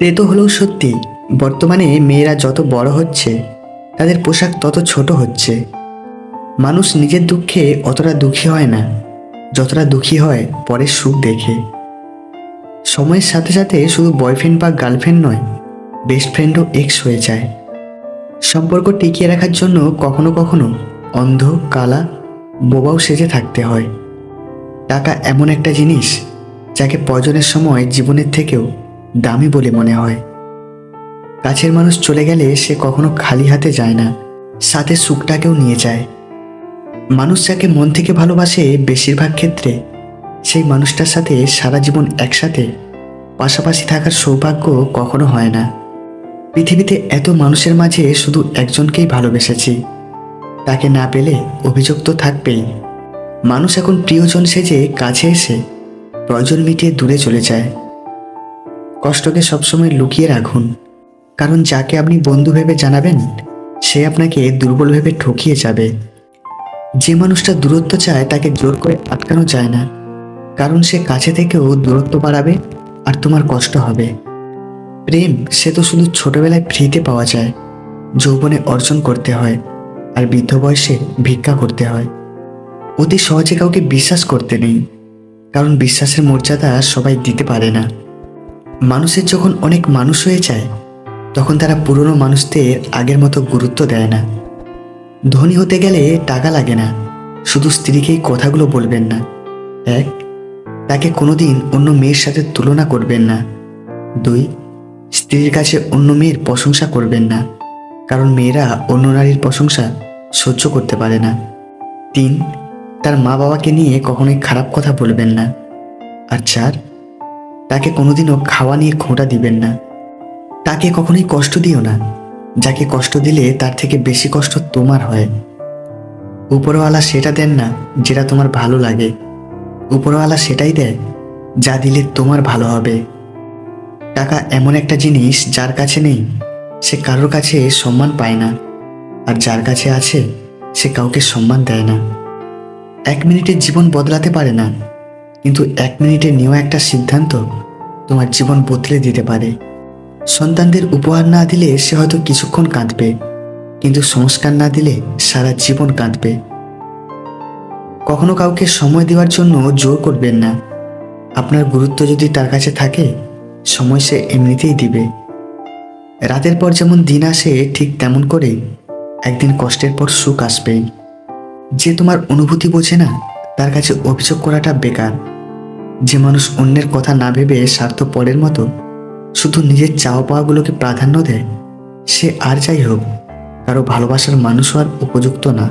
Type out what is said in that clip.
এ তো হলেও সত্যি, বর্তমানে মেয়েরা যত বড় হচ্ছে তাদের পোশাক তত ছোট হচ্ছে। মানুষ নিজের দুঃখে অতটা দুঃখী হয় না যতটা দুঃখী হয় পরের সুখ দেখে। সময়ের সাথে সাথে শুধু বয়ফ্রেন্ড বা গার্লফ্রেন্ড নয়, বেস্ট ফ্রেন্ডও এক্স হয়ে যায়। সম্পর্ক টিকিয়ে রাখার জন্য কখনো কখনো অন্ধ, কালা, বোবাও সেজে থাকতে হয়। টাকা এমন একটা জিনিস যাকে প্রয়োজনের সময় জীবনের থেকেও দামি বলে মনে হয়। কাছের মানুষ চলে গেলে সে কখনো খালি হাতে যায় না, সাথে সুখটাকেও নিয়ে যায়। মানুষ যাকে মন থেকে ভালোবাসে বেশিরভাগ ক্ষেত্রে সেই মানুষটার সাথে সারা জীবন একসাথে পাশাপাশি থাকার সৌভাগ্য কখনো হয় না। পৃথিবীতে এত মানুষের মাঝে শুধু একজনকেই ভালোবেসেছি, তাকে না পেলে অভিযোগ তো থাকবেই। মানুষ এখন প্রিয়জন সেজে কাছে এসে প্রয়োজন মিটিয়ে দূরে চলে যায়। কষ্টকে সবসময় লুকিয়ে রাখুন, কারণ যাকে আপনি বন্ধু ভেবে জানাবেন সে আপনাকে দুর্বল ভেবে ঠকিয়ে যাবে। যে মানুষটা দূরত্ব চায় তাকে জোর করে আটকানো যায় না, কারণ সে কাছে থেকেও দূরত্ব বাড়াবে আর তোমার কষ্ট হবে। প্রেম সে তো শুধু ছোটবেলায় ফ্রিতে পাওয়া যায়, যৌবনে অর্জন করতে হয়, আর বৃদ্ধ বয়সে ভিক্ষা করতে হয়। অতি সহজে কাউকে বিশ্বাস করতে নেই, কারণ বিশ্বাসের মর্যাদা সবাই দিতে পারে না। মানুষের যখন অনেক মানুষ হয়ে যায় তখন তারা পুরনো মানুষদের আগের মতো গুরুত্ব দেয় না। ধনী হতে গেলে টাকা লাগে না, শুধু স্ত্রীকেই কথাগুলো বলবেন না। এক, তাকে কোনোদিন অন্য মেয়ের সাথে তুলনা করবেন না। দুই, স্ত্রীর কাছে অন্য মেয়ের প্রশংসা করবেন না, কারণ মেয়েরা অন্য নারীর প্রশংসা সহ্য করতে পারে না। তিন, তার মা বাবাকে নিয়ে কখনোই খারাপ কথা বলবেন না। আর চার, তাকে কোনোদিনও খাওয়া নিয়ে খোঁটা দিবেন না। তাকে কখনোই কষ্ট দিও না, যাকে কষ্ট দিলে তার থেকে বেশি কষ্ট তোমার হয়। উপরওয়ালা সেটা দেন না যেটা তোমার ভালো লাগে, উপরওয়ালা সেটাই দেয় যা দিলে তোমার ভালো হবে। টাকা এমন একটা জিনিস যার কাছে নেই সে কারোর কাছে সম্মান পায় না, আর যার কাছে আছে সে কাউকে সম্মান দেয় না। 1 মিনিটে জীবন বদলাতে পারে না, কিন্তু 1 মিনিটে নেওয়া একটা সিদ্ধান্ত তোমার জীবন বদলে দিতে পারে। সন্তানদের উপহার না দিলে সে হয়তো কিছুক্ষণ কাঁদবে, কিন্তু সংস্কার না দিলে সারা জীবন কাঁদবে। কখনো কাউকে সময় দেওয়ার জন্য জোর করবেন না। আপনার গুরুত্ব যদি তার কাছে থাকে, সময় সে এমনিতেই দিবে। রাতের পর যেমন দিন আসে ঠিক তেমন করেই একদিন কষ্টের পর সুখ আসবেই। যে তোমার অনুভূতি বোঝে না তার কাছে অভিযোগ করাটা বেকার। যে মানুষ অন্যের কথা না ভেবে স্বার্থপরের মতো শুধু নিজের চাওয়া পাওয়াগুলোকে প্রাধান্য দেয়, সে আর যাই হোক কারো ভালোবাসার মানুষ হওয়ার উপযুক্ত না।